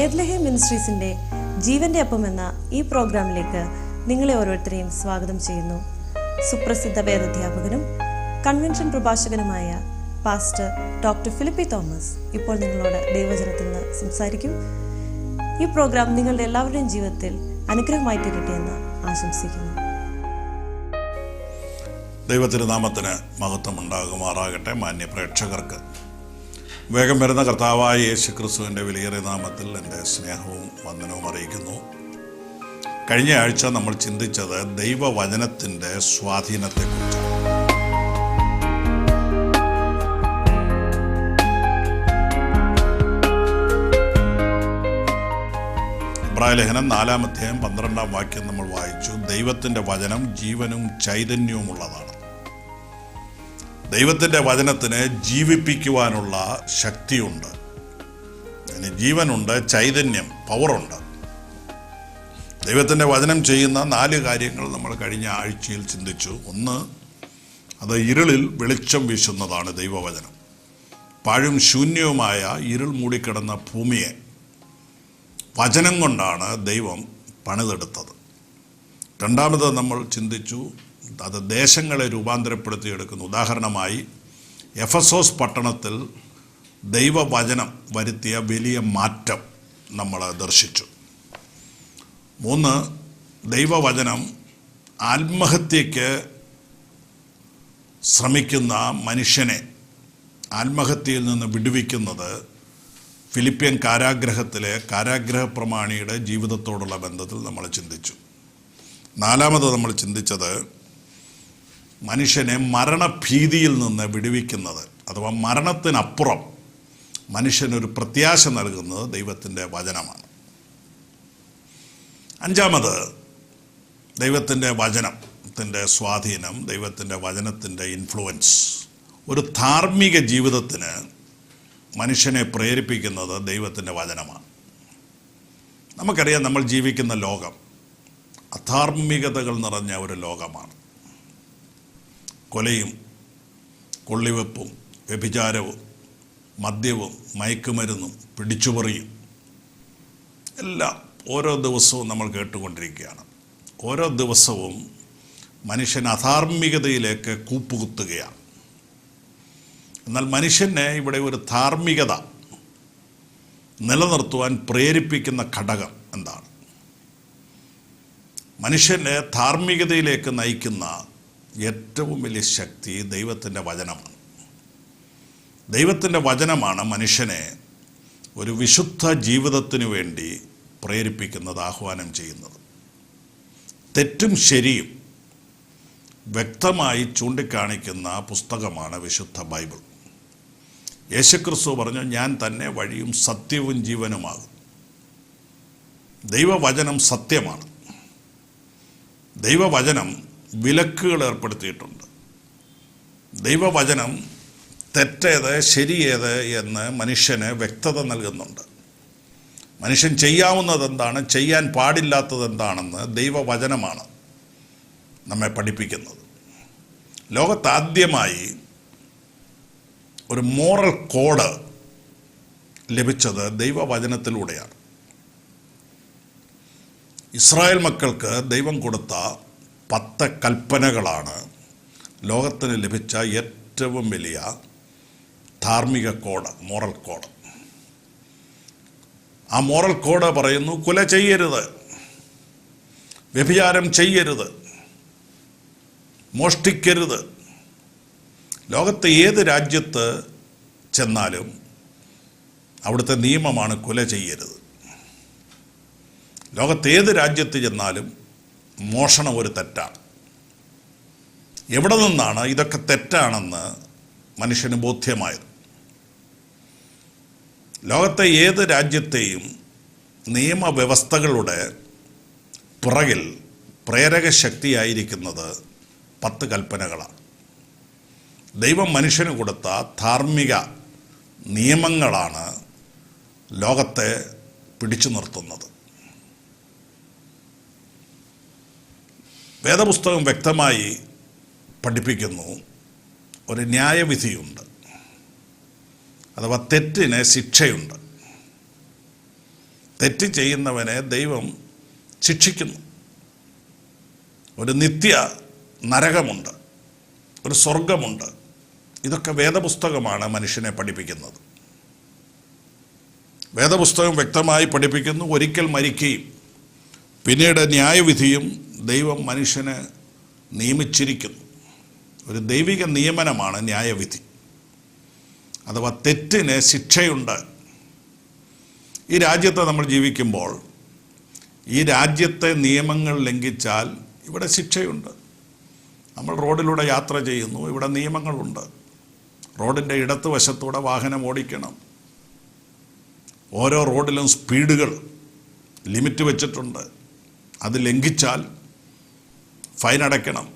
ബേത്ലഹേം മിനിസ്ട്രീസിൻ്റെ ജീവൻ്റെ അപ്പം എന്ന ഈ പ്രോഗ്രാമിലേക്ക് നിങ്ങളെ ഓരോരുത്തരെയും സ്വാഗതം ചെയ്യുന്നു. സുപ്രസിദ്ധ വേദാധ്യാപകനും കൺവെൻഷൻ പ്രഭാഷകനുമായ പാസ്റ്റർ ഡോക്ടർ ഫിലിപ്പി തോമസ് ഇപ്പോൾ നിങ്ങളോട് ദൈവവചനത്തിൽ നിന്ന് സംസാരിക്കും. ഈ പ്രോഗ്രാം നിങ്ങളുടെ എല്ലാവരുടെയും ജീവിതത്തിൽ അനുഗ്രഹമായിട്ടിരട്ടെ എന്ന് ആശംസിക്കുന്നു. ദൈവത്തിരുനാമത്തിന് മഹത്വം ഉണ്ടാകുമാറാകട്ടെ. മാന്യ പ്രേക്ഷകർക്ക് വേഗം വരുന്ന കർത്താവായ യേശുക്രിസ്തുവിൻ്റെ വിലയേറിയ നാമത്തിൽ എൻ്റെ സ്നേഹവും വന്ദനവും അറിയിക്കുന്നു. കഴിഞ്ഞ ആഴ്ച നമ്മൾ ചിന്തിച്ചത് ദൈവവചനത്തിൻ്റെ സ്വാധീനത്തെക്കുറിച്ചാണ്. ഇബ്രായലേഖനം 4-ാം അധ്യായം 12-ാം വാക്യം നമ്മൾ വായിച്ചു. ദൈവത്തിൻ്റെ വചനം ജീവനും ചൈതന്യവുമുള്ളതാണ്. ദൈവത്തിൻ്റെ വചനത്തിന് ജീവിപ്പിക്കുവാനുള്ള ശക്തിയുണ്ട്. അതിന് ജീവനുണ്ട്, ചൈതന്യം, പവറുണ്ട്. ദൈവത്തിൻ്റെ വചനം ചെയ്യുന്ന 4 കാര്യങ്ങൾ നമ്മൾ കഴിഞ്ഞ ആഴ്ചയിൽ ചിന്തിച്ചു. ഒന്ന്, അത് ഇരുളിൽ വെളിച്ചം വീശുന്നതാണ് ദൈവവചനം. പാഴും ശൂന്യവുമായ ഇരുൾ മൂടിക്കിടന്ന ഭൂമിയെ വചനം കൊണ്ടാണ് ദൈവം പണിതെടുത്തത്. രണ്ടാമത് നമ്മൾ ചിന്തിച്ചു, അത് ദേശങ്ങളെ രൂപാന്തരപ്പെടുത്തിയെടുക്കുന്നു. ഉദാഹരണമായി എഫെസോസ് പട്ടണത്തിൽ ദൈവവചനം വരുത്തിയ വലിയ മാറ്റം നമ്മൾ ദർശിച്ചു. 3, ദൈവവചനം ആത്മഹത്യയ്ക്ക് ശ്രമിക്കുന്ന മനുഷ്യനെ ആത്മഹത്യയിൽ നിന്ന് വിടുവിക്കുന്നത് ഫിലിപ്പിയൻ കാരാഗ്രഹത്തിലെ കാരാഗ്രഹ പ്രമാണിയുടെ ജീവിതത്തോടുള്ള ബന്ധത്തിൽ നമ്മൾ ചിന്തിച്ചു. 4-മത് നമ്മൾ ചിന്തിച്ചത് മനുഷ്യനെ മരണഭീതിയിൽ നിന്ന് വിടുവിക്കുന്നത്, അഥവാ മരണത്തിനപ്പുറം മനുഷ്യനൊരു പ്രത്യാശ നൽകുന്നത് ദൈവത്തിൻ്റെ വചനമാണ്. 5-മത് ദൈവത്തിൻ്റെ വചനത്തിൻ്റെ സ്വാധീനം, ദൈവത്തിൻ്റെ വചനത്തിൻ്റെ ഇൻഫ്ലുവൻസ്. ഒരു ധാർമ്മിക ജീവിതത്തിന് മനുഷ്യനെ പ്രേരിപ്പിക്കുന്നത് ദൈവത്തിൻ്റെ വചനമാണ്. നമുക്കറിയാം, നമ്മൾ ജീവിക്കുന്ന ലോകം അധാർമികതകൾ നിറഞ്ഞ ഒരു ലോകമാണ്. കൊലയും കൊള്ളിവെപ്പും വ്യഭിചാരവും മദ്യവും മയക്കുമരുന്നും പിടിച്ചുപറിയും എല്ലാം ഓരോ ദിവസവും നമ്മൾ കേട്ടുകൊണ്ടിരിക്കുകയാണ്. ഓരോ ദിവസവും മനുഷ്യൻ അധാർമികതയിലേക്ക് കൂപ്പുകുത്തുകയാണ്. എന്നാൽ മനുഷ്യനെ ഇവിടെ ഒരു ധാർമ്മികത നിലനിർത്തുവാൻ പ്രേരിപ്പിക്കുന്ന ഘടകം എന്താണ്? മനുഷ്യനെ ധാർമ്മികതയിലേക്ക് നയിക്കുന്ന ഏറ്റവും വലിയ ശക്തി ദൈവത്തിൻ്റെ വചനമാണ്. ദൈവത്തിൻ്റെ വചനമാണ് മനുഷ്യനെ ഒരു വിശുദ്ധ ജീവിതത്തിനു വേണ്ടി പ്രേരിപ്പിക്കുന്നത്, ആഹ്വാനം ചെയ്യുന്നത്. തെറ്റും ശരിയും വ്യക്തമായി ചൂണ്ടിക്കാണിക്കുന്ന പുസ്തകമാണ് വിശുദ്ധ ബൈബിൾ. യേശുക്രിസ്തു പറഞ്ഞു, ഞാൻ തന്നെ വഴിയും സത്യവും ജീവനുമാകും. ദൈവവചനം സത്യമാണ്. ദൈവവചനം വിലക്കുകൾ ഏർപ്പെടുത്തിയിട്ടുണ്ട്. ദൈവവചനം തെറ്റേത് ശരിയേത് എന്ന് മനുഷ്യന് വ്യക്തത നൽകുന്നുണ്ട്. മനുഷ്യൻ ചെയ്യാവുന്നത് എന്താണ്, ചെയ്യാൻ പാടില്ലാത്തത് എന്താണെന്ന് ദൈവവചനമാണ് നമ്മെ പഠിപ്പിക്കുന്നത്. ലോകത്താദ്യമായി ഒരു മോറൽ കോഡ് ലഭിച്ചത് ദൈവവചനത്തിലൂടെയാണ്. ഇസ്രായേൽ മക്കൾക്ക് ദൈവം കൊടുത്ത 10 കൽപ്പനകളാണ് ലോകത്തിന് ലഭിച്ച ഏറ്റവും വലിയ ധാർമ്മിക കോഡ്, മോറൽ കോഡ്. ആ മോറൽ കോഡ് പറയുന്നു, കൊല ചെയ്യരുത്, വ്യഭിചാരം ചെയ്യരുത്, മോഷ്ടിക്കരുത്. ലോകത്തെ ഏത് രാജ്യത്ത് ചെന്നാലും അവിടുത്തെ നിയമമാണ് കൊല ചെയ്യരുത്. ലോകത്തേത് രാജ്യത്ത് ചെന്നാലും മോഷണം ഒരു തെറ്റാണ്. എവിടെ നിന്നാണ് ഇതൊക്കെ തെറ്റാണെന്ന് മനുഷ്യന് ബോധ്യമായത്? ലോകത്തെ ഏത് രാജ്യത്തെയും നിയമവ്യവസ്ഥകളുടെ പുറകിൽ പ്രേരക ശക്തിയായിരിക്കുന്നത് 10 കൽപ്പനകളാണ്. ദൈവം മനുഷ്യന് കൊടുത്ത ധാർമ്മിക നിയമങ്ങളാണ് ലോകത്തെ പിടിച്ചു നിർത്തുന്നത്. വേദപുസ്തകം വ്യക്തമായി പഠിപ്പിക്കുന്നു, ഒരു ന്യായവിധിയുണ്ട്, അഥവാ തെറ്റിന് ശിക്ഷയുണ്ട്. തെറ്റ് ചെയ്യുന്നവനെ ദൈവം ശിക്ഷിക്കുന്നു. ഒരു നിത്യ നരകമുണ്ട്, ഒരു സ്വർഗമുണ്ട്. ഇതൊക്കെ വേദപുസ്തകമാണ് മനുഷ്യനെ പഠിപ്പിക്കുന്നത്. വേദപുസ്തകം വ്യക്തമായി പഠിപ്പിക്കുന്നു, ഒരിക്കൽ മരിക്കുകയും പിന്നീട് ന്യായവിധിയും ദൈവം മനുഷ്യന് നിയമിച്ചിരിക്കുന്നു. ഒരു ദൈവിക നിയമനമാണ് ന്യായവിധി, അഥവാ തെറ്റിന് ശിക്ഷയുണ്ട്. ഈ രാജ്യത്ത് നമ്മൾ ജീവിക്കുമ്പോൾ ഈ രാജ്യത്തെ നിയമങ്ങൾ ലംഘിച്ചാൽ ഇവിടെ ശിക്ഷയുണ്ട്. നമ്മൾ റോഡിലൂടെ യാത്ര ചെയ്യുന്നു, ഇവിടെ നിയമങ്ങളുണ്ട്. റോഡിൻ്റെ ഇടത്ത് വശത്തൂടെ വാഹനം ഓടിക്കണം. ഓരോ റോഡിലും സ്പീഡുകൾ ലിമിറ്റ് വെച്ചിട്ടുണ്ട്. അത് ലംഘിച്ചാൽ ഫൈൻ അടയ്ക്കണം.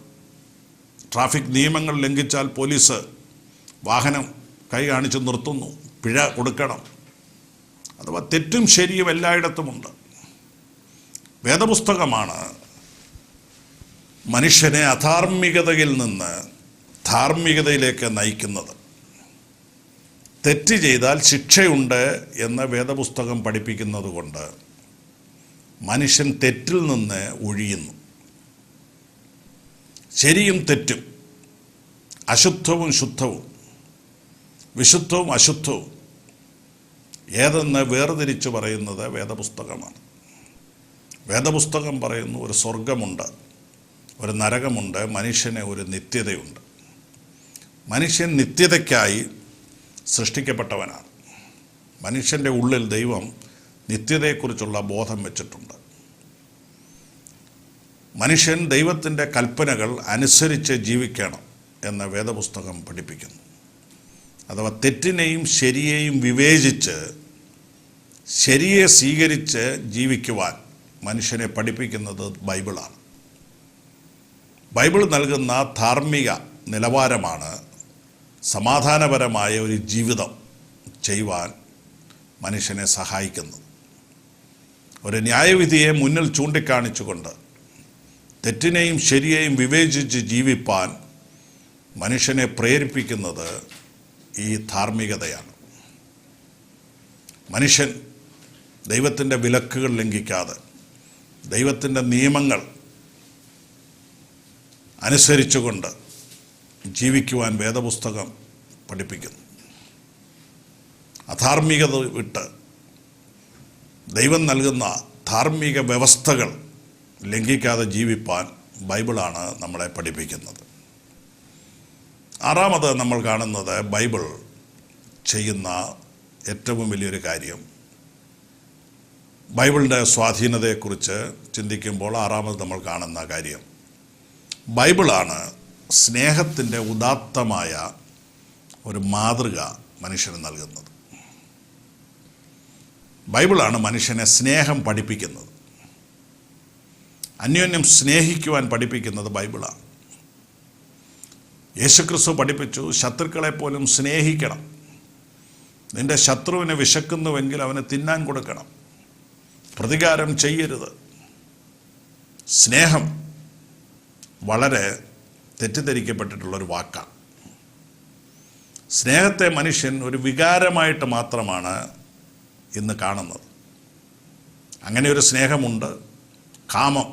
ട്രാഫിക് നിയമങ്ങൾ ലംഘിച്ചാൽ പോലീസ് വാഹനം കൈ കാണിച്ച് നിർത്തുന്നു, പിഴ കൊടുക്കണം. അഥവാ തെറ്റും ശരിയും എല്ലായിടത്തുമുണ്ട്. വേദപുസ്തകമാണ് മനുഷ്യനെ അധാർമികതയിൽ നിന്ന് ധാർമ്മികതയിലേക്ക് നയിക്കുന്നത്. തെറ്റ് ചെയ്താൽ ശിക്ഷയുണ്ട് എന്ന് വേദപുസ്തകം പഠിപ്പിക്കുന്നത് കൊണ്ട് മനുഷ്യൻ തെറ്റിൽ നിന്ന് ഒഴിയുന്നു. ശരിയും തെറ്റും, അശുദ്ധവും ശുദ്ധവും, വിശുദ്ധവും അശുദ്ധവും ഏതെന്ന് വേർതിരിച്ച് പറയുന്നത് വേദപുസ്തകമാണ്. വേദപുസ്തകം പറയുന്നു ഒരു സ്വർഗമുണ്ട്, ഒരു നരകമുണ്ട്, മനുഷ്യന് ഒരു നിത്യതയുണ്ട്. മനുഷ്യൻ നിത്യതയ്ക്കായി സൃഷ്ടിക്കപ്പെട്ടവനാണ്. മനുഷ്യൻ്റെ ഉള്ളിൽ ദൈവം നിത്യതയെക്കുറിച്ചുള്ള ബോധം വെച്ചിട്ടുണ്ട്. മനുഷ്യൻ ദൈവത്തിൻ്റെ കൽപ്പനകൾ അനുസരിച്ച് ജീവിക്കണം എന്ന് വേദപുസ്തകം പഠിപ്പിക്കുന്നു. അഥവാ തെറ്റിനെയും ശരിയെയും വിവേചിച്ച് ശരിയെ സ്വീകരിച്ച് ജീവിക്കുവാൻ മനുഷ്യനെ പഠിപ്പിക്കുന്നത് ബൈബിളാണ്. ബൈബിൾ നൽകുന്ന ധാർമ്മിക നിലവാരമാണ് സമാധാനപരമായ ഒരു ജീവിതം ചെയ്യുവാൻ മനുഷ്യനെ സഹായിക്കുന്നത്. ഒരു ന്യായവിധിയെ മുന്നിൽ ചൂണ്ടിക്കാണിച്ചുകൊണ്ട് തെറ്റിനെയും ശരിയെയും വിവേചിച്ച് ജീവിപ്പാൻ മനുഷ്യനെ പ്രേരിപ്പിക്കുന്നത് ഈ ധാർമ്മികതയാണ്. മനുഷ്യൻ ദൈവത്തിൻ്റെ വിലക്കുകൾ ലംഘിക്കാതെ ദൈവത്തിൻ്റെ നിയമങ്ങൾ അനുസരിച്ചുകൊണ്ട് ജീവിക്കുവാൻ വേദപുസ്തകം പഠിപ്പിക്കുന്നു. അധാർമികത വിട്ട് ദൈവം നൽകുന്ന ധാർമ്മിക വ്യവസ്ഥകൾ ലംഘിക്കാതെ ജീവിപ്പാൻ ബൈബിളാണ് നമ്മളെ പഠിപ്പിക്കുന്നത്. ആറാമത് നമ്മൾ കാണുന്നത് ബൈബിൾ ചെയ്യുന്ന ഏറ്റവും വലിയൊരു കാര്യം, ബൈബിളിൻ്റെ സ്വാധീനതയെക്കുറിച്ച് ചിന്തിക്കുമ്പോൾ ആറാമത് നമ്മൾ കാണുന്ന കാര്യം, ബൈബിളാണ് സ്നേഹത്തിൻ്റെ ഉദാത്തമായ ഒരു മാതൃക മനുഷ്യന് നൽകുന്നത്. ബൈബിളാണ് മനുഷ്യനെ സ്നേഹം പഠിപ്പിക്കുന്നത്. അന്യോന്യം സ്നേഹിക്കുവാൻ പഠിപ്പിക്കുന്നത് ബൈബിളാണ്. യേശുക്രിസ്തു പഠിപ്പിച്ചു, ശത്രുക്കളെ പോലും സ്നേഹിക്കണം. നിന്റെ ശത്രുവിനെ വിശക്കുന്നുവെങ്കിൽ അവന് തിന്നാൻ കൊടുക്കണം. പ്രതികാരം ചെയ്യരുത്. സ്നേഹം വളരെ തെറ്റിദ്ധരിക്കപ്പെട്ടിട്ടുള്ളൊരു വാക്കാണ്. സ്നേഹത്തെ മനുഷ്യൻ ഒരു വികാരമായിട്ട് മാത്രമാണ് ഇന്ന് കാണുന്നത്. അങ്ങനെ ഒരു സ്നേഹമുണ്ട്. കാമം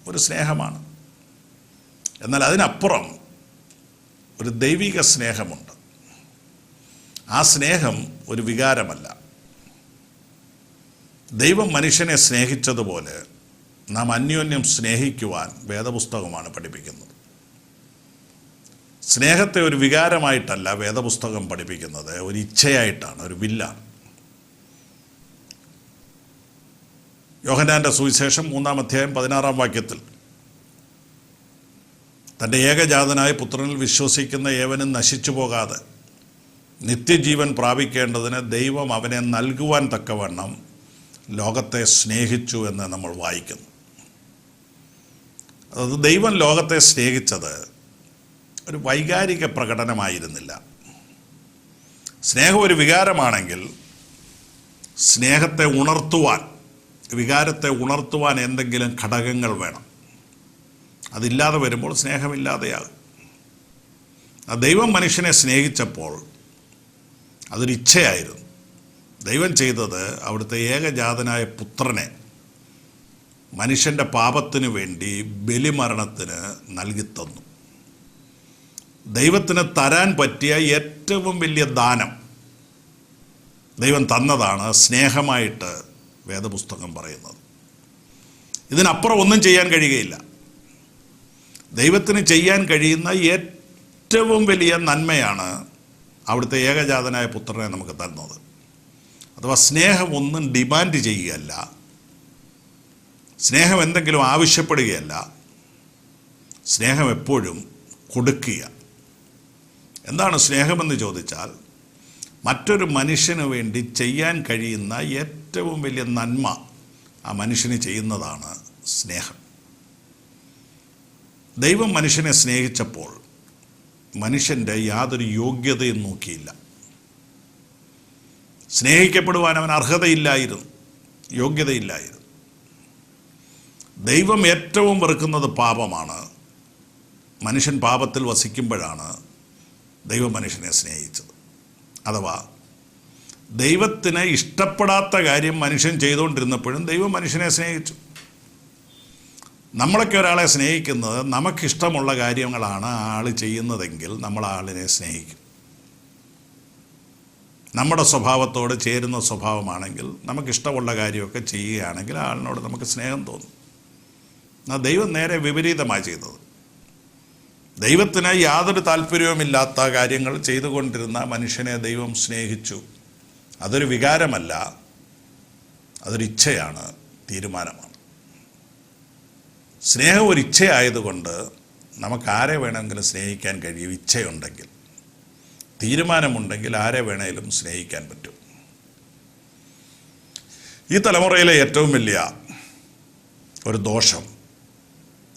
ഒരു സ്നേഹമാണ്. എന്നാൽ അതിനപ്പുറം ഒരു ദൈവിക സ്നേഹമുണ്ട്. ആ സ്നേഹം ഒരു വികാരമല്ല. ദൈവം മനുഷ്യനെ സ്നേഹിച്ചതുപോലെ നാം അന്യോന്യം സ്നേഹിക്കുവാൻ വേദപുസ്തകമാണ് പഠിപ്പിക്കുന്നത്. സ്നേഹത്തെ ഒരു വികാരമായിട്ടല്ല വേദപുസ്തകം പഠിപ്പിക്കുന്നത്, ഒരു ഇച്ഛയായിട്ടാണ്, ഒരു വില്ലാണ്. യോഹന്നാൻ്റെ സുവിശേഷം 3-ാം അധ്യായം 16-ാം വാക്യത്തിൽ തൻ്റെ ഏകജാതനായ പുത്രനിൽ വിശ്വസിക്കുന്ന ഏവനും നശിച്ചു പോകാതെ നിത്യജീവൻ പ്രാപിക്കേണ്ടതിന് ദൈവം അവനെ നൽകുവാൻ തക്കവണ്ണം ലോകത്തെ സ്നേഹിച്ചു എന്ന് നമ്മൾ വായിക്കുന്നു. അത് ദൈവം ലോകത്തെ സ്നേഹിച്ചത് ഒരു വൈകാരിക പ്രകടനമായിരുന്നില്ല. സ്നേഹം ഒരു വികാരമാണെങ്കിൽ സ്നേഹത്തെ ഉണർത്തുവാൻ, വികാരത്തെ ഉണർത്തുവാൻ എന്തെങ്കിലും ഘടകങ്ങൾ വേണം. അതില്ലാതെ വരുമ്പോൾ സ്നേഹമില്ലാതെയാകും. ദൈവം മനുഷ്യനെ സ്നേഹിച്ചപ്പോൾ അതൊരു ഇച്ഛയായിരുന്നു. ദൈവം ചെയ്തത് അവിടുത്തെ ഏകജാതനായ പുത്രനെ മനുഷ്യൻ്റെ പാപത്തിനു വേണ്ടി ബലിമരണത്തിന് നൽകിത്തന്നു. ദൈവത്തിന് തരാൻ പറ്റിയ ഏറ്റവും വലിയ ദാനം ദൈവം തന്നതാണ് സ്നേഹമായിട്ട് വേദപുസ്തകം പറയുന്നത്. ഇതിനപ്പുറം ഒന്നും ചെയ്യാൻ കഴിയുകയില്ല. ദൈവത്തിന് ചെയ്യാൻ കഴിയുന്ന ഏറ്റവും വലിയ നന്മയാണ് അവിടുത്തെ ഏകജാതനായ പുത്രനെ നമുക്ക് തന്നത്. അഥവാ സ്നേഹം ഒന്നും ഡിമാൻഡ് ചെയ്യുകയല്ല, സ്നേഹം എന്തെങ്കിലും ആവശ്യപ്പെടുകയല്ല, സ്നേഹം എപ്പോഴും കൊടുക്കുക. എന്താണ് സ്നേഹമെന്ന് ചോദിച്ചാൽ, മറ്റൊരു മനുഷ്യന് വേണ്ടി ചെയ്യാൻ കഴിയുന്ന ഏറ്റവും വലിയ നന്മ ആ മനുഷ്യന് ചെയ്യുന്നതാണ് സ്നേഹം. ദൈവം മനുഷ്യനെ സ്നേഹിച്ചപ്പോൾ മനുഷ്യൻ്റെ യാതൊരു യോഗ്യതയും നോക്കിയില്ല. സ്നേഹിക്കപ്പെടുവാൻ അവൻ അർഹതയില്ലായിരുന്നു, യോഗ്യതയില്ലായിരുന്നു. ദൈവം ഏറ്റവും വെറുക്കുന്നത് പാപമാണ്. മനുഷ്യൻ പാപത്തിൽ വസിക്കുമ്പോഴാണ് ദൈവം മനുഷ്യനെ സ്നേഹിച്ചത്. അഥവാ ദൈവത്തിന് ഇഷ്ടപ്പെടാത്ത കാര്യം മനുഷ്യൻ ചെയ്തുകൊണ്ടിരുന്നപ്പോഴും ദൈവം മനുഷ്യനെ സ്നേഹിച്ചു. നമ്മളൊക്കെ ഒരാളെ സ്നേഹിക്കുന്നത് നമുക്കിഷ്ടമുള്ള കാര്യങ്ങളാണ് ആൾ ചെയ്യുന്നതെങ്കിൽ നമ്മൾ ആളിനെ സ്നേഹിക്കും. നമ്മുടെ സ്വഭാവത്തോട് ചേരുന്ന സ്വഭാവമാണെങ്കിൽ, നമുക്കിഷ്ടമുള്ള കാര്യമൊക്കെ ചെയ്യുകയാണെങ്കിൽ ആളിനോട് നമുക്ക് സ്നേഹം തോന്നും. എന്നാൽ ദൈവം നേരെ വിപരീതമായി ചെയ്തത്. ദൈവത്തിന് യാതൊരു താല്പര്യവുമില്ലാത്ത കാര്യങ്ങൾ ചെയ്തുകൊണ്ടിരുന്ന മനുഷ്യനെ ദൈവം സ്നേഹിച്ചു. അതൊരു വികാരമല്ല, അതൊരു ഇച്ഛയാണ്, തീരുമാനമാണ്. സ്നേഹം ഒരു ഇച്ഛയായതുകൊണ്ട് നമുക്കാരെ വേണമെങ്കിലും സ്നേഹിക്കാൻ കഴിയും. ഇച്ഛയുണ്ടെങ്കിൽ, തീരുമാനമുണ്ടെങ്കിൽ ആരെ വേണമെങ്കിലും സ്നേഹിക്കാൻ പറ്റും. ഈ തലമുറയിലെ ഏറ്റവും വലിയ ഒരു ദോഷം,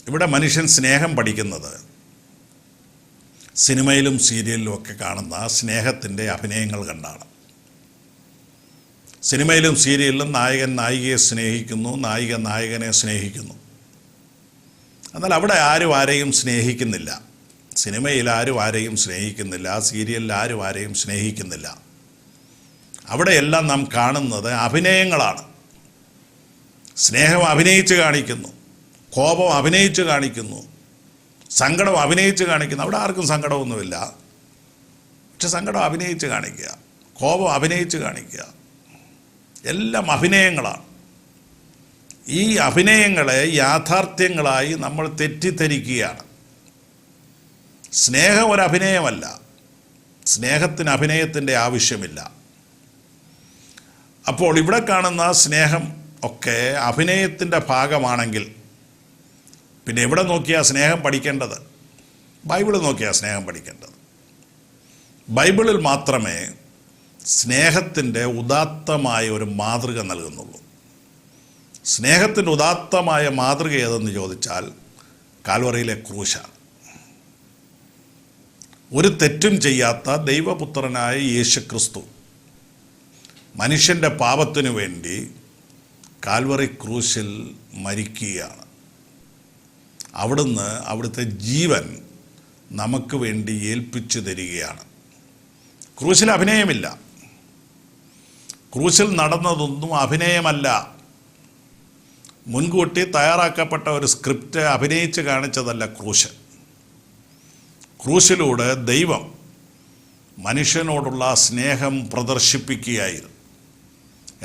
ഇവിടെ മനുഷ്യൻ സ്നേഹം പഠിക്കുന്നത് സിനിമയിലും സീരിയലിലും ഒക്കെ കാണുന്ന സ്നേഹത്തിൻ്റെ അഭിനയങ്ങൾ കണ്ടാണ്. സിനിമയിലും സീരിയലിലും നായകൻ നായികയെ സ്നേഹിക്കുന്നു, നായിക നായകനെ സ്നേഹിക്കുന്നു. എന്നാൽ അവിടെ ആരും ആരെയും സ്നേഹിക്കുന്നില്ല. സിനിമയിൽ ആരും ആരെയും സ്നേഹിക്കുന്നില്ല, സീരിയലിൽ ആരും ആരെയും സ്നേഹിക്കുന്നില്ല. അവിടെയെല്ലാം നാം കാണുന്നത് അഭിനയങ്ങളാണ്. സ്നേഹം അഭിനയിച്ച് കാണിക്കുന്നു, കോപം അഭിനയിച്ച് കാണിക്കുന്നു, സങ്കടം അഭിനയിച്ച് കാണിക്കുന്നു. അവിടെ ആർക്കും സങ്കടമൊന്നുമില്ല, പക്ഷെ സങ്കടം അഭിനയിച്ച് കാണിക്കുക, കോപം അഭിനയിച്ച് കാണിക്കുക, എല്ലാം അഭിനയങ്ങളാണ്. ഈ അഭിനയങ്ങളെ യാഥാർത്ഥ്യങ്ങളായി നമ്മൾ തെറ്റിദ്ധരിക്കുകയാണ്. സ്നേഹം ഒരു അഭിനയമല്ല, സ്നേഹത്തിന് അഭിനയത്തിൻ്റെ ആവശ്യമില്ല. അപ്പോൾ ഇവിടെ കാണുന്ന സ്നേഹം ഒക്കെ അഭിനയത്തിൻ്റെ ഭാഗമാണെങ്കിൽ പിന്നെ എവിടെ നോക്കിയാൽ സ്നേഹം പഠിക്കേണ്ടത്? ബൈബിളിൽ നോക്കിയാൽ സ്നേഹം പഠിക്കേണ്ടത്. ബൈബിളിൽ മാത്രമേ സ്നേഹത്തിൻ്റെ ഉദാത്തമായ ഒരു മാതൃക നൽകുന്നുള്ളൂ. സ്നേഹത്തിൻ്റെ ഉദാത്തമായ മാതൃക ഏതെന്ന് ചോദിച്ചാൽ കാൽവറിയിലെ ക്രൂശാണ്. ഒരു തെറ്റും ചെയ്യാത്ത ദൈവപുത്രനായ യേശുക്രിസ്തു മനുഷ്യൻ്റെ പാപത്തിനു വേണ്ടി കാൽവറി ക്രൂശിൽ മരിക്കുകയാണ്. അവിടുന്ന് അവിടുത്തെ ജീവൻ നമുക്ക് വേണ്ടി ഏൽപ്പിച്ചു തരികയാണ്. ക്രൂശിൽ അഭിനയമില്ല. ക്രൂശിൽ നടന്നതൊന്നും അഭിനയമല്ല. മുൻകൂട്ടി തയ്യാറാക്കപ്പെട്ട ഒരു സ്ക്രിപ്റ്റ് അഭിനയിച്ച് കാണിച്ചതല്ല ക്രൂശ്. ക്രൂശിലൂടെ ദൈവം മനുഷ്യനോടുള്ള സ്നേഹം പ്രദർശിപ്പിക്കുകയായിരുന്നു.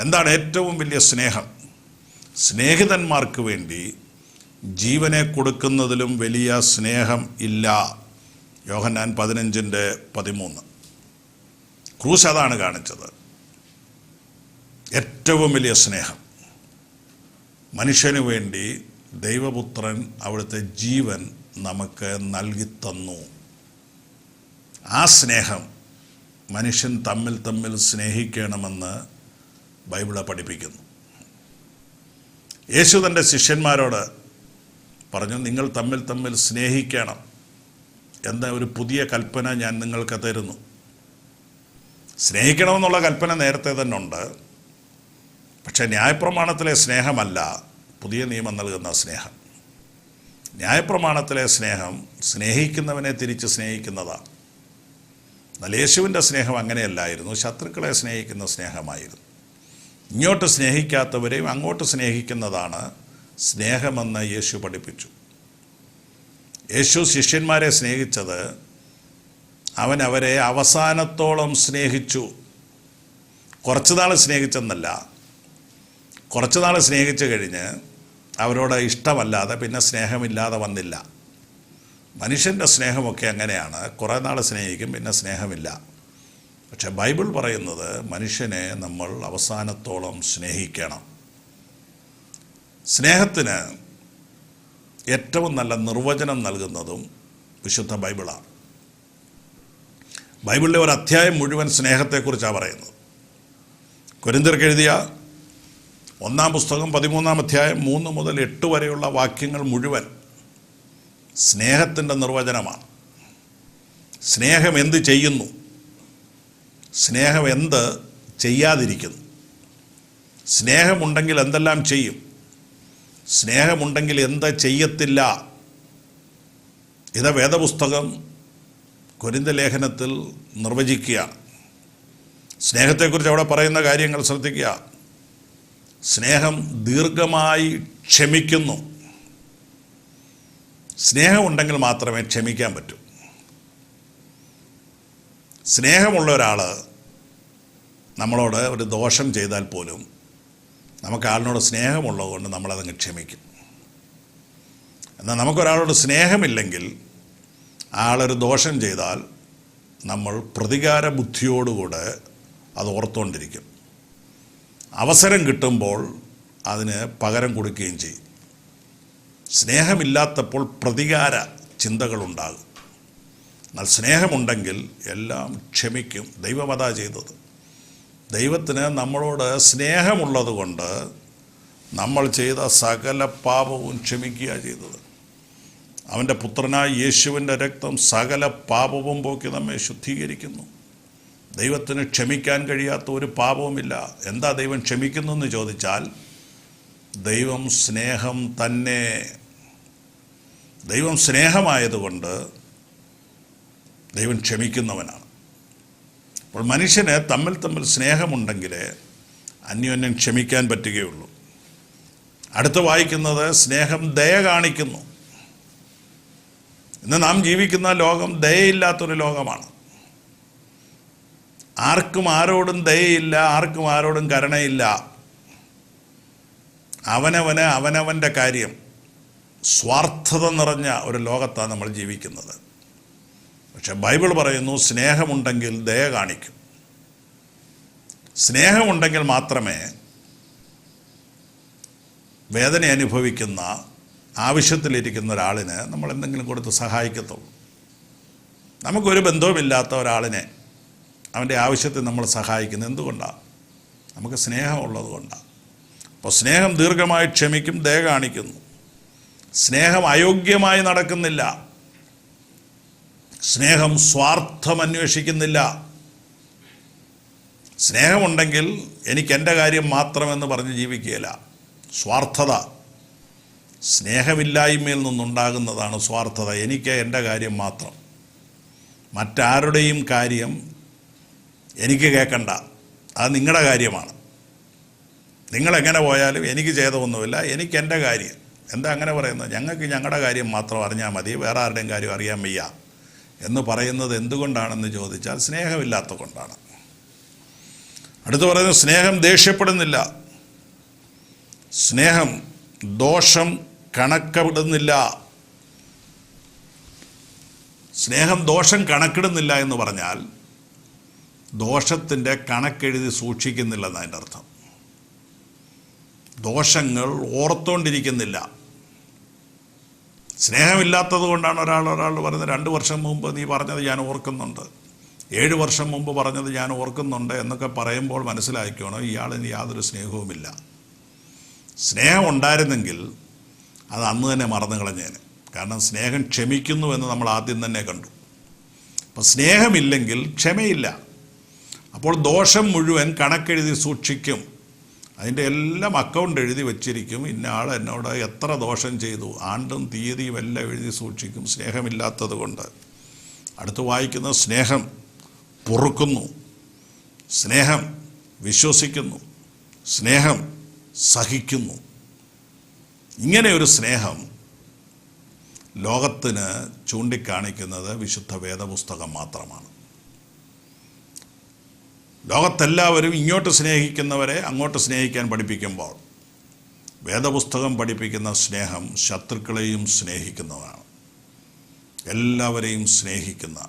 എന്താണ് ഏറ്റവും വലിയ സ്നേഹം? സ്നേഹിതന്മാർക്ക് വേണ്ടി ജീവനെ കൊടുക്കുന്നതിലും വലിയ സ്നേഹം ഇല്ല. യോഹന്നാൻ 15:13. ക്രൂശ് അതാണ് കാണിച്ചത്. ഏറ്റവും വലിയ സ്നേഹം. മനുഷ്യന് വേണ്ടി ദൈവപുത്രൻ അവിടുത്തെ ജീവൻ നമുക്ക് നൽകിത്തന്നു. ആ സ്നേഹം മനുഷ്യൻ തമ്മിൽ സ്നേഹിക്കണമെന്ന് ബൈബിള് പഠിപ്പിക്കുന്നു. യേശു തൻ്റെ ശിഷ്യന്മാരോട് പറഞ്ഞു, നിങ്ങൾ തമ്മിൽ സ്നേഹിക്കണം എന്ന ഒരു പുതിയ കൽപ്പന ഞാൻ നിങ്ങൾക്ക് തരുന്നു. സ്നേഹിക്കണമെന്നുള്ള കൽപ്പന നേരത്തെ തന്നെ ഉണ്ട്. പക്ഷേ ന്യായപ്രമാണത്തിലെ സ്നേഹമല്ല പുതിയ നിയമം നൽകുന്ന സ്നേഹം. ന്യായപ്രമാണത്തിലെ സ്നേഹം സ്നേഹിക്കുന്നവനെ തിരിച്ച് സ്നേഹിക്കുന്നതാണ്. എന്നാൽ യേശുവിൻ്റെ സ്നേഹം അങ്ങനെയല്ലായിരുന്നു. ശത്രുക്കളെ സ്നേഹിക്കുന്ന സ്നേഹമായിരുന്നു. ഇങ്ങോട്ട് സ്നേഹിക്കാത്തവരെയും അങ്ങോട്ട് സ്നേഹിക്കുന്നതാണ് സ്നേഹമെന്ന് യേശു പഠിപ്പിച്ചു. യേശു ശിഷ്യന്മാരെ സ്നേഹിച്ചത് അവൻ അവരെ അവസാനത്തോളം സ്നേഹിച്ചു. കുറച്ച് നാൾ സ്നേഹിച്ചെന്നല്ല, കുറച്ച് നാൾ സ്നേഹിച്ചു കഴിഞ്ഞ് അവരോട് ഇഷ്ടമല്ലാതെ പിന്നെ സ്നേഹമില്ലാതെ വന്നില്ല. മനുഷ്യൻ്റെ സ്നേഹമൊക്കെ അങ്ങനെയാണ്, കുറേ നാൾ സ്നേഹിക്കും, പിന്നെ സ്നേഹമില്ല. പക്ഷെ ബൈബിൾ പറയുന്നത് മനുഷ്യനെ നമ്മൾ അവസാനത്തോളം സ്നേഹിക്കണം. സ്നേഹത്തിന് ഏറ്റവും നല്ല നിർവചനം നൽകുന്നതും വിശുദ്ധ ബൈബിളാണ്. ബൈബിളിലെ ഒരു അധ്യായം മുഴുവൻ സ്നേഹത്തെക്കുറിച്ചാണ് പറയുന്നത്. കൊരിന്ത്യർക്ക് എഴുതിയ 1 പുസ്തകം 13 അധ്യായം 3 മുതൽ 8 വരെയുള്ള വാക്യങ്ങൾ മുഴുവൻ സ്നേഹത്തിൻ്റെ നിർവചനമാണ്. സ്നേഹം എന്ത് ചെയ്യുന്നു, സ്നേഹം എന്ത് ചെയ്യാതിരിക്കുന്നു, സ്നേഹമുണ്ടെങ്കിൽ എന്തെല്ലാം ചെയ്യും, സ്നേഹമുണ്ടെങ്കിൽ എന്ത് ചെയ്യത്തില്ല. ഇത് വേദപുസ്തകം കൊരിന്ത്യ ലേഖനത്തിൽ നിർവചിക്കുകയാണ്. സ്നേഹത്തെക്കുറിച്ച് അവിടെ പറയുന്ന കാര്യങ്ങൾ ശ്രദ്ധിക്കുക. സ്നേഹം ദീർഘമായി ക്ഷമിക്കുന്നു. സ്നേഹമുണ്ടെങ്കിൽ മാത്രമേ ക്ഷമിക്കാൻ പറ്റൂ. സ്നേഹമുള്ള ഒരാൾ നമ്മളോട് ഒരു ദോഷം ചെയ്താൽ പോലും നമുക്ക് ആളിനോട് സ്നേഹമുള്ളതുകൊണ്ട് നമ്മളതങ്ങ് ക്ഷമിക്കും. എന്നാൽ നമുക്കൊരാളോട് സ്നേഹമില്ലെങ്കിൽ ആളൊരു ദോഷം ചെയ്താൽ നമ്മൾ പ്രതികാര ബുദ്ധിയോടുകൂടെ അത് ഓർത്തുകൊണ്ടിരിക്കും. അവസരം കിട്ടുമ്പോൾ അതിന് പകരം കൊടുക്കുകയും ചെയ്യും. സ്നേഹമില്ലാത്തപ്പോൾ പ്രതികാര ചിന്തകളുണ്ടാകും. എന്നാൽ സ്നേഹമുണ്ടെങ്കിൽ എല്ലാം ക്ഷമിക്കും. ദൈവമതാ ചെയ്തത്. ദൈവത്തിന് നമ്മളോട് സ്നേഹമുള്ളത് കൊണ്ട് നമ്മൾ ചെയ്ത സകല പാപവും ക്ഷമിക്കുക ചെയ്തത്. അവൻ്റെ പുത്രനായ യേശുവിൻ്റെ രക്തം സകല പാപവും പോക്കി നമ്മെ ശുദ്ധീകരിക്കുന്നു. ദൈവത്തിന് ക്ഷമിക്കാൻ കഴിയാത്ത ഒരു പാപവുമില്ല. എന്താ ദൈവം ക്ഷമിക്കുന്നതെന്ന് ചോദിച്ചാൽ, ദൈവം സ്നേഹം തന്നെ. ദൈവം സ്നേഹമായതുകൊണ്ട് ദൈവം ക്ഷമിക്കുന്നവനാണ്. അപ്പോൾ മനുഷ്യന് തമ്മിൽ സ്നേഹമുണ്ടെങ്കിലേ അന്യോന്യം ക്ഷമിക്കാൻ പറ്റുകയുള്ളൂ. അടുത്ത് വായിക്കുന്നത് സ്നേഹം ദയ കാണിക്കുന്നു. ഇന്ന് നാം ജീവിക്കുന്ന ലോകം ദയയില്ലാത്തൊരു ലോകമാണ്. ആർക്കും ആരോടും ദയയില്ല, ആർക്കും ആരോടും കരുണയില്ല. അവനവൻ്റെ കാര്യം, സ്വാർത്ഥത നിറഞ്ഞ ഒരു ലോകത്താണ് നമ്മൾ ജീവിക്കുന്നത്. പക്ഷെ ബൈബിൾ പറയുന്നു സ്നേഹമുണ്ടെങ്കിൽ ദയ കാണിക്കും. സ്നേഹമുണ്ടെങ്കിൽ മാത്രമേ വേദന അനുഭവിക്കുന്ന, ആവശ്യത്തിലിരിക്കുന്ന ഒരാളിന് നമ്മൾ എന്തെങ്കിലും കൊടുത്ത് സഹായിക്കത്തുള്ളൂ. നമുക്കൊരു ബന്ധവുമില്ലാത്ത ഒരാളിനെ അവൻ്റെ ആവശ്യത്തിൽ നമ്മൾ സഹായിക്കുന്നത് എന്തുകൊണ്ടാണ്? നമുക്ക് സ്നേഹമുള്ളത് കൊണ്ടാണ്. അപ്പോൾ സ്നേഹം ദീർഘമായി ക്ഷമിക്കും, ദയ കാണിക്കുന്നു. സ്നേഹം അയോഗ്യമായി നടക്കുന്നില്ല. സ്നേഹം സ്വാർത്ഥം അന്വേഷിക്കുന്നില്ല. സ്നേഹമുണ്ടെങ്കിൽ എനിക്ക് എൻ്റെ കാര്യം മാത്രമെന്ന് പറഞ്ഞ് ജീവിക്കുകയില്ല. സ്വാർത്ഥത, സ്നേഹമില്ലായ്മയിൽ നിന്നുണ്ടാകുന്നതാണ് സ്വാർത്ഥത. എനിക്ക് എൻ്റെ കാര്യം മാത്രം, മറ്റാരുടെയും കാര്യം എനിക്ക് കേൾക്കണ്ട, അത് നിങ്ങളുടെ കാര്യമാണ്. നിങ്ങളെങ്ങനെ പോയാലും എനിക്ക് ചെയ്തൊന്നുമില്ല, എനിക്ക് എൻ്റെ കാര്യം. എന്താ അങ്ങനെ പറയുന്നത്? ഞങ്ങൾക്ക് ഞങ്ങളുടെ കാര്യം മാത്രം അറിഞ്ഞാൽ മതി, വേറെ ആരുടെയും കാര്യം അറിയാൻ വയ്യ എന്ന് പറയുന്നത് എന്തുകൊണ്ടാണെന്ന് ചോദിച്ചാൽ സ്നേഹമില്ലാത്ത കൊണ്ടാണ്. അടുത്ത് പറയുന്നത് സ്നേഹം ദേഷ്യപ്പെടുന്നില്ല. സ്നേഹം ദോഷം കണക്കിടുന്നില്ല. സ്നേഹം ദോഷം കണക്കിടുന്നില്ല എന്ന് പറഞ്ഞാൽ ദോഷത്തിൻ്റെ കണക്കെഴുതി സൂക്ഷിക്കുന്നില്ലെന്ന് അതിൻ്റെ അർത്ഥം. ദോഷങ്ങൾ ഓർത്തുകൊണ്ടിരിക്കുന്നില്ല. സ്നേഹമില്ലാത്തത് കൊണ്ടാണ് ഒരാൾ പറയുന്നത് 2 വർഷം മുമ്പ് നീ പറഞ്ഞത് ഞാൻ ഓർക്കുന്നുണ്ട്, 7 വർഷം മുമ്പ് പറഞ്ഞത് ഞാൻ ഓർക്കുന്നുണ്ട് എന്നൊക്കെ പറയുമ്പോൾ മനസ്സിലാക്കണം ഇയാളിന് യാതൊരു സ്നേഹവുമില്ല. സ്നേഹം ഉണ്ടായിരുന്നെങ്കിൽ അത് അന്ന് തന്നെ മറന്നു കളഞ്ഞേനെ. കാരണം സ്നേഹം ക്ഷമിക്കുന്നു എന്ന് നമ്മൾ ആദ്യം തന്നെ കണ്ടു. അപ്പോൾ സ്നേഹമില്ലെങ്കിൽ ക്ഷമയില്ല. അപ്പോൾ ദോഷം മുഴുവൻ കണക്കെഴുതി സൂക്ഷിക്കും. അതിൻ്റെ എല്ലാം അക്കൗണ്ട് എഴുതി വച്ചിരിക്കും. ഇന്ന ആൾ എന്നോട് എത്ര ദോഷം ചെയ്തു, ആണ്ടും തീയതിയും എല്ലാം എഴുതി സൂക്ഷിക്കും, സ്നേഹമില്ലാത്തത് കൊണ്ട്. അടുത്ത് വായിക്കുന്ന സ്നേഹം പൊറുക്കുന്നു, സ്നേഹം വിശ്വസിക്കുന്നു, സ്നേഹം സഹിക്കുന്നു. ഇങ്ങനെ ഒരു സ്നേഹം ലോകത്തിന് ചൂണ്ടിക്കാണിക്കുന്നത് വിശുദ്ധ വേദപുസ്തകം മാത്രമാണ്. ലോകത്തെല്ലാവരും ഇങ്ങോട്ട് സ്നേഹിക്കുന്നവരെ അങ്ങോട്ട് സ്നേഹിക്കാൻ പഠിപ്പിക്കുമ്പോൾ വേദപുസ്തകം പഠിപ്പിക്കുന്ന സ്നേഹം ശത്രുക്കളെയും സ്നേഹിക്കുന്നതാണ്. എല്ലാവരെയും സ്നേഹിക്കുന്ന,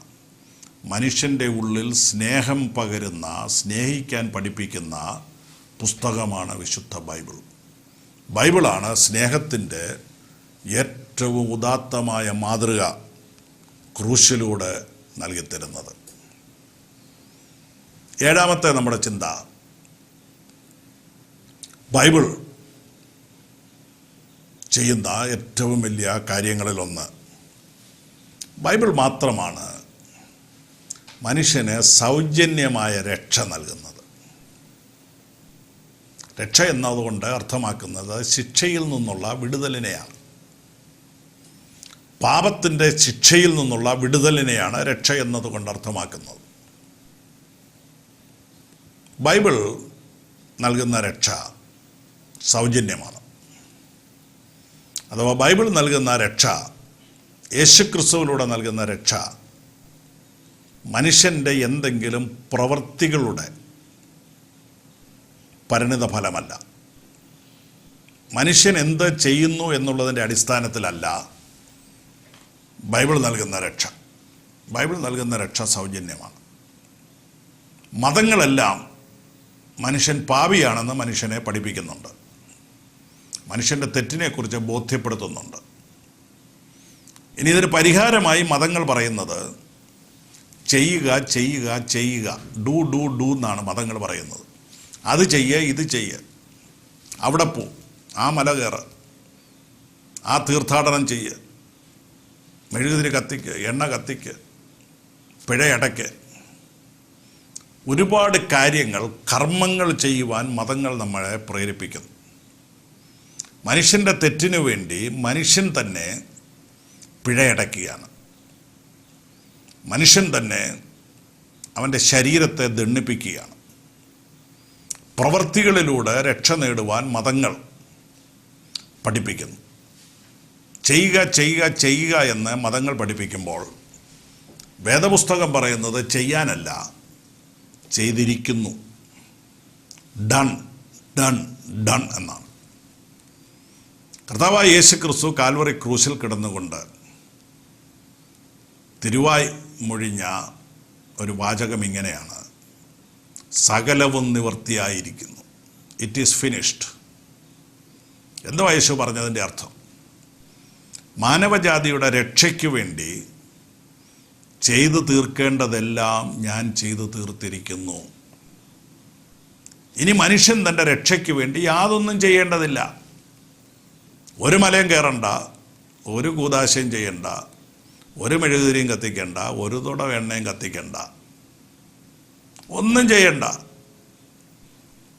മനുഷ്യൻ്റെ ഉള്ളിൽ സ്നേഹം പകരുന്ന, സ്നേഹിക്കാൻ പഠിപ്പിക്കുന്ന പുസ്തകമാണ് വിശുദ്ധ ബൈബിൾ. ബൈബിളാണ് സ്നേഹത്തിൻ്റെ ഏറ്റവും ഉദാത്തമായ മാതൃക ക്രൂശിലൂടെ നൽകിത്തരുന്നത്. ഏഴാമത്തെ നമ്മുടെ ചിന്ത, ബൈബിൾ ചെയ്യുന്ന ഏറ്റവും വലിയ കാര്യങ്ങളിലൊന്ന്, ബൈബിൾ മാത്രമാണ് മനുഷ്യന് സൗജന്യമായ രക്ഷ നൽകുന്നത്. രക്ഷ എന്നതുകൊണ്ട് അർത്ഥമാക്കുന്നത് ശിക്ഷയിൽ നിന്നുള്ള വിടുതലിനെയാണ്. പാപത്തിൻ്റെ ശിക്ഷയിൽ നിന്നുള്ള വിടുതലിനെയാണ് രക്ഷ എന്നതുകൊണ്ട് അർത്ഥമാക്കുന്നത്. ബൈബിൾ നൽകുന്ന രക്ഷ സൗജന്യമാണ്. അഥവാ ബൈബിൾ നൽകുന്ന രക്ഷ, യേശുക്രിസ്തുവിലൂടെ നൽകുന്ന രക്ഷ മനുഷ്യൻ്റെ എന്തെങ്കിലും പ്രവൃത്തികളുടെ പരിണിത ഫലമല്ല. മനുഷ്യൻ എന്ത് ചെയ്യുന്നു എന്നുള്ളതിൻ്റെ അടിസ്ഥാനത്തിലല്ല ബൈബിൾ നൽകുന്ന രക്ഷ. ബൈബിൾ നൽകുന്ന രക്ഷ സൗജന്യമാണ്. മതങ്ങളെല്ലാം മനുഷ്യൻ പാപിയാണെന്ന് മനുഷ്യനെ പഠിപ്പിക്കുന്നുണ്ട്, മനുഷ്യൻ്റെ തെറ്റിനെക്കുറിച്ച് ബോധ്യപ്പെടുത്തുന്നുണ്ട്. ഇനി ഇതിന് പരിഹാരമായി മതങ്ങൾ പറയുന്നത് ചെയ്യുക ചെയ്യുക ചെയ്യുക, ഡു ഡു ഡു എന്നാണ് മതങ്ങൾ പറയുന്നത്. അത് ചെയ്യ്, ഇത് ചെയ്യ്, അവിടെ പോ, ആ മല കയറ്, ആ തീർത്ഥാടനം ചെയ്യ്, മെഴുകുതിരി കത്തിക്ക്, എണ്ണ കത്തിക്ക്, പിഴയടയ്ക്ക്. ഒരുപാട് കാര്യങ്ങൾ, കർമ്മങ്ങൾ ചെയ്യുവാൻ മതങ്ങൾ നമ്മളെ പ്രേരിപ്പിക്കുന്നു. മനുഷ്യൻ്റെ തെറ്റിനു വേണ്ടി മനുഷ്യൻ തന്നെ പിഴയടക്കുകയാണ്. മനുഷ്യൻ തന്നെ അവൻ്റെ ശരീരത്തെ ദണ്ഡിപ്പിക്കുകയാണ്. പ്രവൃത്തികളിലൂടെ രക്ഷ നേടുവാൻ മതങ്ങൾ പഠിപ്പിക്കുന്നു. ചെയ്യുക ചെയ്യുക ചെയ്യുക എന്ന് മതങ്ങൾ പഠിപ്പിക്കുമ്പോൾ വേദപുസ്തകം പറയുന്നത് ചെയ്യാനല്ല, ചെയ്തിരിക്കുന്നു, ഡൺ ഡൺ ഡൺ എന്നാണ്. കർത്താവായ യേശുക്രിസ്തു കാൽവറി ക്രൂശിൽ കിടന്നുകൊണ്ട് തിരുവായി മൊഴിഞ്ഞ ഒരു വാചകം ഇങ്ങനെയാണ്: സകലവും നിവൃത്തിയായിരിക്കുന്നു, ഇറ്റ് ഈസ് ഫിനിഷ്ഡ്. എന്താ യേശു പറഞ്ഞതിൻ്റെ അർത്ഥം? മാനവജാതിയുടെ രക്ഷയ്ക്ക് വേണ്ടി ചെയ്തു തീർക്കേണ്ടതെല്ലാം ഞാൻ ചെയ്തു തീർത്തിരിക്കുന്നു. ഇനി മനുഷ്യൻ തൻ്റെ രക്ഷയ്ക്ക് വേണ്ടി യാതൊന്നും ചെയ്യേണ്ടതില്ല. ഒരു മലയും കയറണ്ട, ഒരു കൂദാശയും ചെയ്യണ്ട, ഒരു മെഴുകുതിരിയും കത്തിക്കണ്ട, ഒരു തുട എണ്ണയും കത്തിക്കണ്ട, ഒന്നും ചെയ്യണ്ട.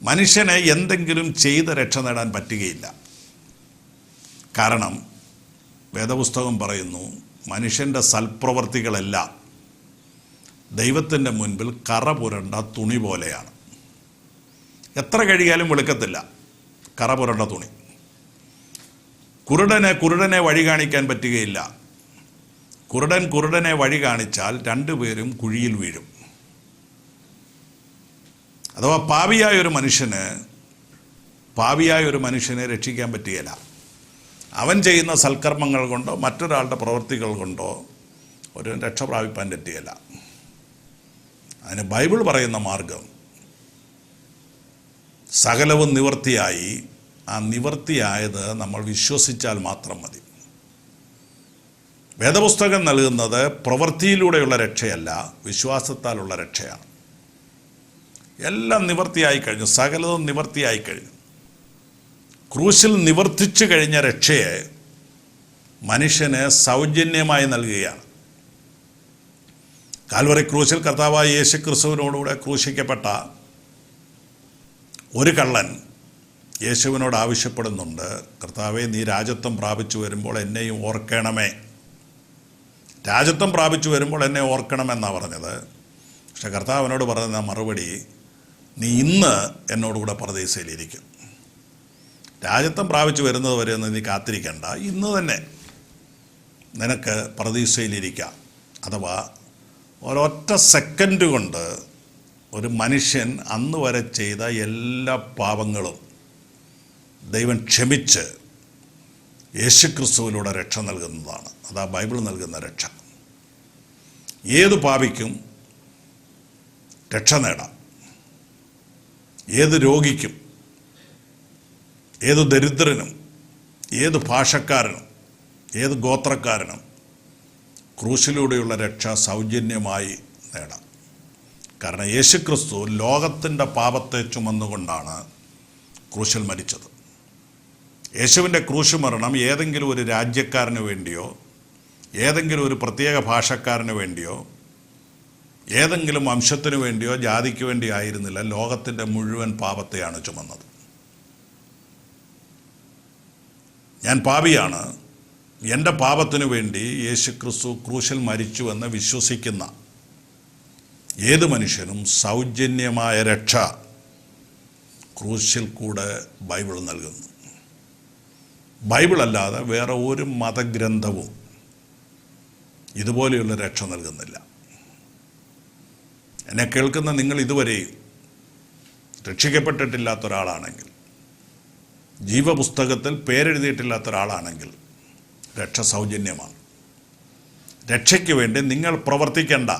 മനുഷ്യനെ എന്തെങ്കിലും ചെയ്ത് രക്ഷ നേടാൻ പറ്റുകയില്ല. കാരണം വേദപുസ്തകം പറയുന്നു, മനുഷ്യൻ്റെ സൽപ്രവർത്തികളെല്ലാം ദൈവത്തിൻ്റെ മുൻപിൽ കറ പുരണ്ട തുണി പോലെയാണ്. എത്ര കഴുകിയാലും വെളുക്കത്തില്ല, കറ പുരണ്ട തുണി. കുരുടനെ വഴി കാണിക്കാൻ പറ്റുകയില്ല. കുരുടനെ വഴി കാണിച്ചാൽ രണ്ടുപേരും കുഴിയിൽ വീഴും. അഥവാ പാപിയായ ഒരു മനുഷ്യനെ രക്ഷിക്കാൻ പറ്റുകയില്ല. അവൻ ചെയ്യുന്ന സൽക്കർമ്മങ്ങൾ കൊണ്ടോ മറ്റൊരാളുടെ പ്രവൃത്തികൾ കൊണ്ടോ ഒരു രക്ഷ പ്രാപിപ്പാൻ പറ്റുകയില്ല. അതിന് ബൈബിൾ പറയുന്ന മാർഗം, സകലവും നിവൃത്തിയായി, ആ നിവൃത്തിയായത് നമ്മൾ വിശ്വസിച്ചാൽ മാത്രം മതി. വേദപുസ്തകം നൽകുന്നത് പ്രവൃത്തിയിലൂടെയുള്ള രക്ഷയല്ല, വിശ്വാസത്താലുള്ള രക്ഷയാണ്. എല്ലാം നിവൃത്തിയായി കഴിഞ്ഞു, സകലതും നിവൃത്തിയായി കഴിഞ്ഞു. ക്രൂശിൽ നിവർത്തിച്ചു കഴിഞ്ഞ രക്ഷയെ മനുഷ്യന് സൗജന്യമായി നൽകുകയാണ്. കാൽവറി ക്രൂശിൽ കർത്താവായ യേശുക്രിസ്തുവിനോടുകൂടെ ക്രൂശിക്കപ്പെട്ട ഒരു കള്ളൻ യേശുവിനോട് ആവശ്യപ്പെടുന്നുണ്ട്, കർത്താവേ, നീ രാജത്വം പ്രാപിച്ചു വരുമ്പോൾ എന്നെയും ഓർക്കണമേ. രാജത്വം പ്രാപിച്ചു വരുമ്പോൾ എന്നെ ഓർക്കണമെന്നാണ് പറഞ്ഞത്. പക്ഷെ കർത്താവിനോട് പറയുന്ന മറുപടി, നീ ഇന്ന് എന്നോടുകൂടെ പറുദീസയിലിരിക്കും. രാജത്വം പ്രാപിച്ചു വരുന്നത് വരെ ഒന്നും നീ കാത്തിരിക്കണ്ട, ഇന്ന് തന്നെ നിനക്ക് പറുദീസയിലിരിക്കാം. അഥവാ ഒരൊറ്റ സെക്കൻഡ് കൊണ്ട് ഒരു മനുഷ്യൻ അന്ന് വരെ ചെയ്ത എല്ലാ പാപങ്ങളും ദൈവം ക്ഷമിച്ച് യേശുക്രിസ്തുവിലൂടെ രക്ഷ നൽകുന്നതാണ്. അതാ ബൈബിൾ നൽകുന്ന രക്ഷ. ഏത് പാപിക്കും രക്ഷ നേടാം. ഏത് രോഗിക്കും, ഏത് ദരിദ്രനും, ഏത് ഭാഷക്കാരനും, ഏത് ഗോത്രക്കാരനും ക്രൂശിലൂടെയുള്ള രക്ഷ സൗജന്യമായി നേടാം. കാരണം യേശുക്രിസ്തു ലോകത്തിൻ്റെ പാപത്തെ ചുമന്നുകൊണ്ടാണ് ക്രൂശിൽ മരിച്ചത്. യേശുവിൻ്റെ ക്രൂശ് മരണം ഏതെങ്കിലും ഒരു രാജ്യക്കാരന് വേണ്ടിയോ, ഏതെങ്കിലും ഒരു പ്രത്യേക ഭാഷക്കാരന് വേണ്ടിയോ, ഏതെങ്കിലും വംശത്തിന് വേണ്ടിയോ ജാതിക്ക് വേണ്ടിയോ ആയിരുന്നില്ല. ലോകത്തിൻ്റെ മുഴുവൻ പാപത്തെയാണ് ചുമന്നത്. ഞാൻ പാപിയാണ്, എൻ്റെ പാപത്തിനു വേണ്ടി യേശുക്രിസ്തു ക്രൂശിൽ മരിച്ചുവെന്ന് വിശ്വസിക്കുന്ന ഏത് മനുഷ്യനും സൗജന്യമായ രക്ഷ ക്രൂശിൽ കൂടെ ബൈബിൾ നൽകുന്നു. ബൈബിളല്ലാതെ വേറെ ഒരു മതഗ്രന്ഥവും ഇതുപോലെയുള്ള രക്ഷ നൽകുന്നില്ല. എന്നെ കേൾക്കുന്ന നിങ്ങൾ ഇതുവരെയും രക്ഷിക്കപ്പെട്ടിട്ടില്ലാത്ത ഒരാളാണെങ്കിൽ, ജീവപുസ്തകത്തിൽ പേരെഴുതിയിട്ടില്ലാത്ത ഒരാളാണെങ്കിൽ രക്ഷ സൗജന്യമാണ്. രക്ഷയ്ക്ക് വേണ്ടി നിങ്ങൾ പ്രവർത്തിക്കേണ്ട.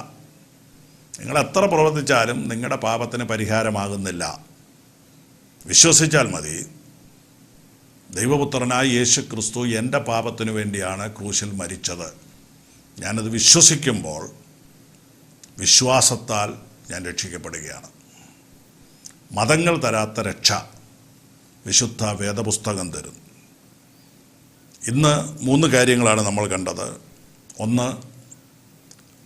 നിങ്ങൾ എത്ര പ്രവർത്തിച്ചാലും നിങ്ങളുടെ പാപത്തിന് പരിഹാരമാകുന്നില്ല. വിശ്വസിച്ചാൽ മതി. ദൈവപുത്രനായ യേശുക്രിസ്തു എൻ്റെ പാപത്തിനു വേണ്ടിയാണ് ക്രൂശിൽ മരിച്ചത്. ഞാനത് വിശ്വസിക്കുമ്പോൾ വിശ്വാസത്താൽ ഞാൻ രക്ഷിക്കപ്പെടുകയാണ്. മതങ്ങൾ തരാത്ത രക്ഷ വിശുദ്ധ വേദപുസ്തകം തരുന്നു. ഇന്ന് 3 കാര്യങ്ങളാണ് നമ്മൾ കണ്ടത്. ഒന്ന്,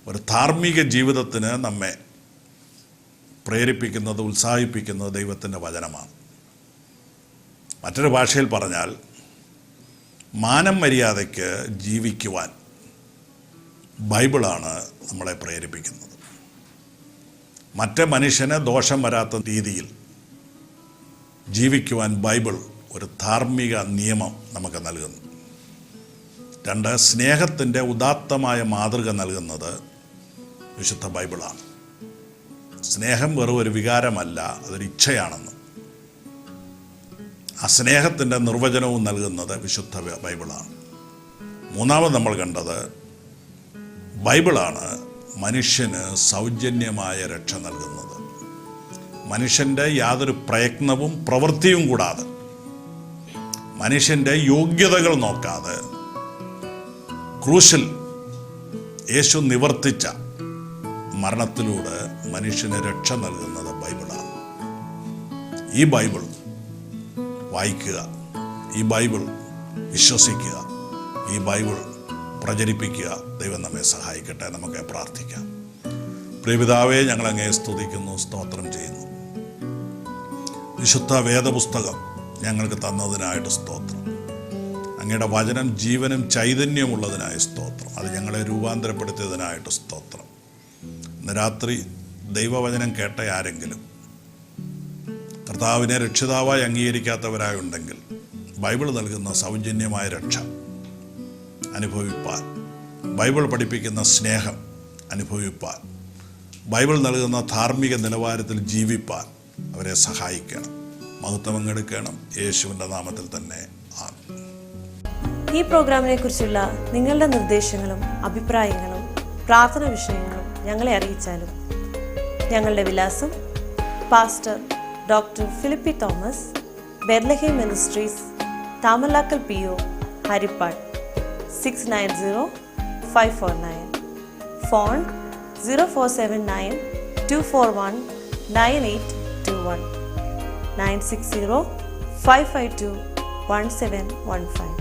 ഒരു ധാർമ്മിക ജീവിതത്തിന് നമ്മെ പ്രേരിപ്പിക്കുന്നത്, ഉത്സാഹിപ്പിക്കുന്നത് ദൈവത്തിൻ്റെ വചനമാണ്. മറ്റൊരു ഭാഷയിൽ പറഞ്ഞാൽ, മാനം മര്യാദയ്ക്ക് ജീവിക്കുവാൻ ബൈബിളാണ് നമ്മളെ പ്രേരിപ്പിക്കുന്നത്. മറ്റേ മനുഷ്യന് ദോഷം വരാത്ത രീതിയിൽ ജീവിക്കുവാൻ ബൈബിൾ ഒരു ധാർമ്മിക നിയമം നമുക്ക് നൽകുന്നു. 2, സ്നേഹത്തിൻ്റെ ഉദാത്തമായ മാതൃക നൽകുന്നത് വിശുദ്ധ ബൈബിളാണ്. സ്നേഹം വെറും ഒരു വികാരമല്ല, അതൊരു ഇച്ഛയാണെന്ന്. ആ സ്നേഹത്തിൻ്റെ നിർവചനവും നൽകുന്നത് വിശുദ്ധ ബൈബിളാണ്. 3 നമ്മൾ കണ്ടത്, ബൈബിളാണ് മനുഷ്യന് സൗജന്യമായ രക്ഷ നൽകുന്നത്. മനുഷ്യൻ്റെ യാതൊരു പ്രയത്നവും പ്രവൃത്തിയും കൂടാതെ, മനുഷ്യൻ്റെ യോഗ്യതകൾ നോക്കാതെ ക്രൂശിൽ യേശു നിവർത്തിച്ച മരണത്തിലൂടെ മനുഷ്യന് രക്ഷ നൽകുന്നത് ബൈബിളാണ്. ഈ ബൈബിൾ വായിക്കുക, ഈ ബൈബിൾ വിശ്വസിക്കുക, ഈ ബൈബിൾ പ്രചരിപ്പിക്കുക. ദൈവം നമ്മെ സഹായിക്കട്ടെ. നമുക്ക് പ്രാർത്ഥിക്കാം. പ്രിയപിതാവേ, ഞങ്ങളങ്ങേ സ്തുതിക്കുന്നു, സ്തോത്രം ചെയ്യുന്നു. വിശുദ്ധ വേദപുസ്തകം ഞങ്ങൾക്ക് തന്നതിനായിട്ട് സ്തോത്രം. അങ്ങയുടെ വചനം ജീവനും ചൈതന്യമുള്ളതിനായി സ്തോത്രം. അത് ഞങ്ങളെ രൂപാന്തരപ്പെടുത്തിയതിനായിട്ട് സ്തോത്രം. ഇന്ന് രാത്രി ദൈവവചനം കേട്ട ആരെങ്കിലും കർത്താവിനെ രക്ഷിതാവായി അംഗീകരിക്കാത്തവരായുണ്ടെങ്കിൽ ബൈബിൾ നൽകുന്ന സൗജന്യമായ രക്ഷ അനുഭവിപ്പാൻ, ബൈബിൾ പഠിപ്പിക്കുന്ന സ്നേഹം അനുഭവിപ്പാൻ, ബൈബിൾ നൽകുന്ന ധാർമ്മിക നിലവാരത്തിൽ ജീവിപ്പാൻ അവരെ സഹായിക്കണം. മഹത്വം പങ്കെടുക്കണം. യേശുവിൻ്റെ നാമത്തിൽ തന്നെ ആമേൻ. ഈ പ്രോഗ്രാമിനെ കുറിച്ചുള്ള നിങ്ങളുടെ നിർദ്ദേശങ്ങളും അഭിപ്രായങ്ങളും പ്രാർത്ഥന വിഷയങ്ങളും ഞങ്ങളെ അറിയിച്ചാലും. ഞങ്ങളുടെ വിലാസം: pastor doctor Philippi Thomas, Bethlehem ministries, Thamalakkal PO, Haripad 690549. Phone 0479 241 9821 960 552 1715.